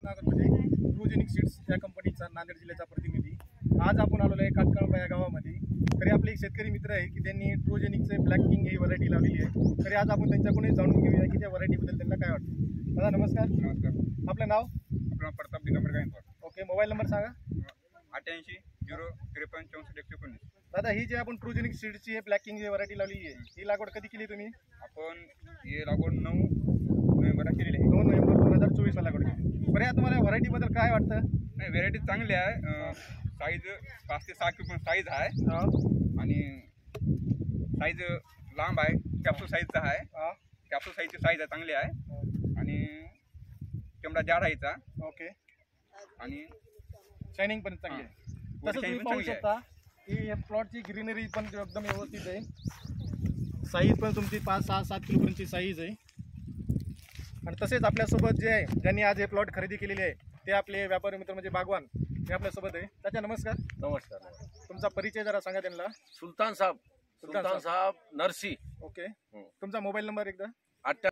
नागरमध्ये ट्रुजेनिक seeds या कंपनीचा नांदेड जिल्ह्याचा प्रतिनिधी आज आपण आलेलो आहे काटकळंबा या गावामध्ये। तरी आपले एक शेतकरी मित्र आहे की त्यांनी ट्रुजेनिकचे ब्लॅक किंग ही व्हरायटी लावलेली आहे। तरी आज आपण त्यांच्याकडून जाणून घेऊया की त्या व्हरायटीबद्दल त्यांना काय वाटतं। दादा नमस्कार। नमस्कार। आपलं नाव? आपला Pratap Digambar Gaikwad. Okay, mobile number सांगा। 88 053 64 119। दादा ही जी आपण ट्रुजेनिक सीड्सची ब्लॅक किंग ही व्हरायटी लावलेली आहे ही लागवड कधी केली तुम्ही? आपण हे लागवड 9 नोव्हेंबरला केलेली आहे। 9 नोव्हेंबर 2024 ला लागवड केली। बरं, तुम्हाला व्हरायटीबद्दल काय वाटतं? नाही, व्हेरायटी चांगली आहे। साईज 5 ते 6 किलो साईज आहे आणि साईज लांब आहे, कॅप्सूल साईजचा आहे। कॅप्सूल साईजची साईज आहे, चांगली आहे आणि कॅमेरा जाड आहे याचा। ओके, आणि शायनिंग पण चांगली आहे। तसं तुम्ही पाहू शकता की या प्लॉटची ग्रीनरी पण एकदम व्यवस्थित आहे। साईज पण तुमची 5, 6, 7 किलोपर्यंतची साईज आहे। आणि तसेच आपल्यासोबत जे आहे ज्यांनी आज हे प्लॉट खरेदी केलेले आहे ते आपले व्यापारी मित्र म्हणजे बागवान हे आपल्यासोबत आहे। त्याच्या नमस्कार। नमस्कार। तुमचा परिचय जरा सांगा त्यांना। सुलतान साहब नरसी। ओके, तुमचा मोबाईल नंबर एकदा।